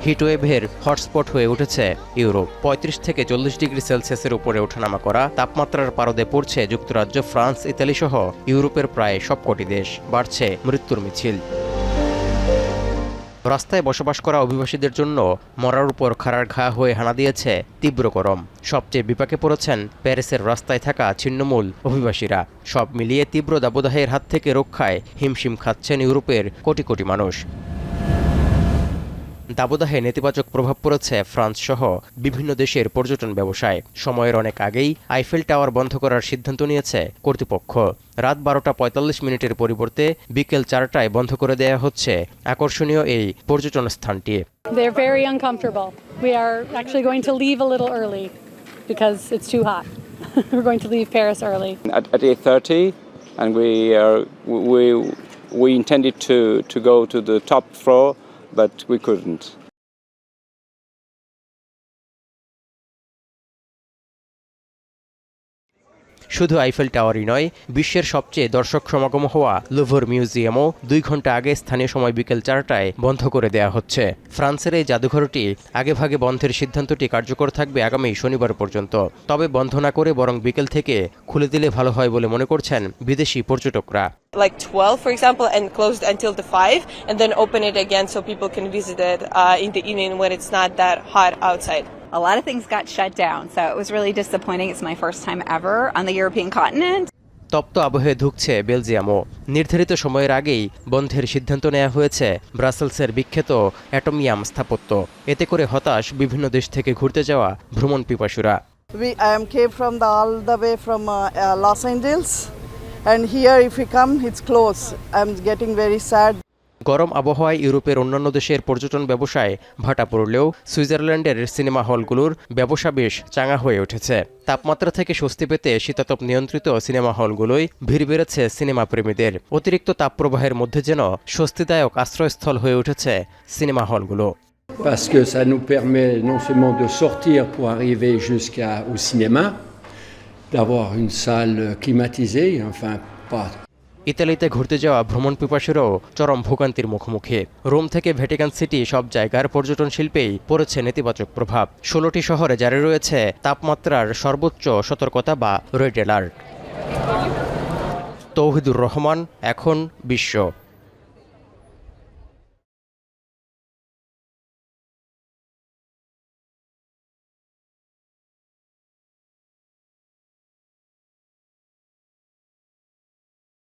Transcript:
হিটওয়েভের hotspot হয়ে উঠেছে Europe. ৩৫ থেকে ৪০ ডিগ্রি সেলসিয়াসের উপরে ওঠানামা করা তাপমাত্রার পারদে পড়ছে যুক্তরাজ্য, ফ্রান্স, ইতালি সহ ইউরোপের প্রায় সবকটি দেশ। বাড়ছে মৃত্যুর মিছিল। রাস্তায় বসবাস করা অভিবাসীদের জন্য মরার উপর খাড়ার ঘা হয়ে হানা দিয়েছে তীব্র গরম। সবচেয়ে বিপাকে পড়েছেন প্যারিসের রাস্তায় থাকা ছিন্নমূল অভিবাসীরা। সব মিলিয়ে তীব্র দাবদাহের হাত থেকে রক্ষায় হিমশিম খাচ্ছেন ইউরোপের কোটি কোটি মানুষ। দাবদাহে নেতিবাচক প্রভাব পড়েছে ফ্রান্স সহ বিভিন্ন দেশের পর্যটন ব্যবসায়। সময়ের অনেক আগেই আইফেল টাওয়ার বন্ধ করার সিদ্ধান্ত নিয়েছে কর্তৃপক্ষ। রাত 12টা 45 মিনিটের পরিবর্তে বিকেল 4টায় বন্ধ করে দেয়া হচ্ছে আকর্ষণীয় এই পর্যটন স্থানটি। They're very uncomfortable. We are actually going to leave a little early because it's too hot. We're going to leave Paris early. At 8:30, and we intended to go to the top floor, but we couldn't. শুধু Eiffel টাওয়ারই নয়, বিশ্বের সবচেয়ে দর্শক সমাগম হওয়া Louvre মিউজিয়ামও 2 ঘন্টা আগে স্থানীয় সময় বিকেল 4টায় বন্ধ করে দেয়া হচ্ছে। ফ্রান্সের এই জাদুঘরটি আগেভাগে বন্ধের সিদ্ধান্তটি কার্যকর থাকবে আগামী শনিবার পর্যন্ত। তবে বন্ধ না করে বরং বিকেল থেকে খুলে দিলে ভালো হয় বলে মনে করছেন বিদেশি পর্যটকরা। Like 12, for example, and closed until the 5, and then open it again so people can visit it in the evening when it's not that hot outside. A lot of things got shut down, so it was really disappointing. It's my first time ever on the European continent. তপ্ত আবহে ধুঁকছে বেলজিয়ামও। নির্ধারিত সময়ের আগেই বন্ধের সিদ্ধান্ত নেওয়া হয়েছে ব্রাসেলসের বিখ্যাত অ্যাটমিয়াম স্থাপত্য। এতে করে হতাশ বিভিন্ন দেশ থেকে ঘুরতে যাওয়া ভ্রমণ পিপাসুরা। I came from all the way from Los Angeles, and here if we come, it's closed. I'm getting very sad. গরম আবহাওয়ায় ইউরোপের অন্যান্য দেশের পর্যটন ব্যবসায় ভাটা পড়লেও সুইজারল্যান্ডের সিনেমা হলগুলোর ব্যবসা বেশ চাঙা হয়ে উঠেছে। তাপমাত্রা থেকে স্বস্তি পেতে শীতাতপ নিয়ন্ত্রিত সিনেমা হলগুলোই ভিড় বেড়েছে সিনেমা প্রেমীদের। অতিরিক্ত তাপপ্রবাহের মধ্যে যেন স্বস্তিদায়ক আশ্রয়স্থল হয়ে উঠেছে cinema হলগুলো। Parce que ça nous permet non seulement de sortir pour arriver jusqu'au cinéma, d'avoir une salle climatisée, enfin pas. ইতালিতে ঘুরতে যাওয়া ভ্রমণ পিপাসুরাও চরম ভোগান্তির মুখোমুখি। রোম থেকে ভ্যাটিকান সিটি সব জায়গার পর্যটন শিল্পেই পড়েছে নেতিবাচক প্রভাব। 16টি শহরে জারি রয়েছে তাপমাত্রার সর্বোচ্চ সতর্কতা বা রেড অ্যালার্ট। তৌহিদুর রহমান, এখন বিশ্ব।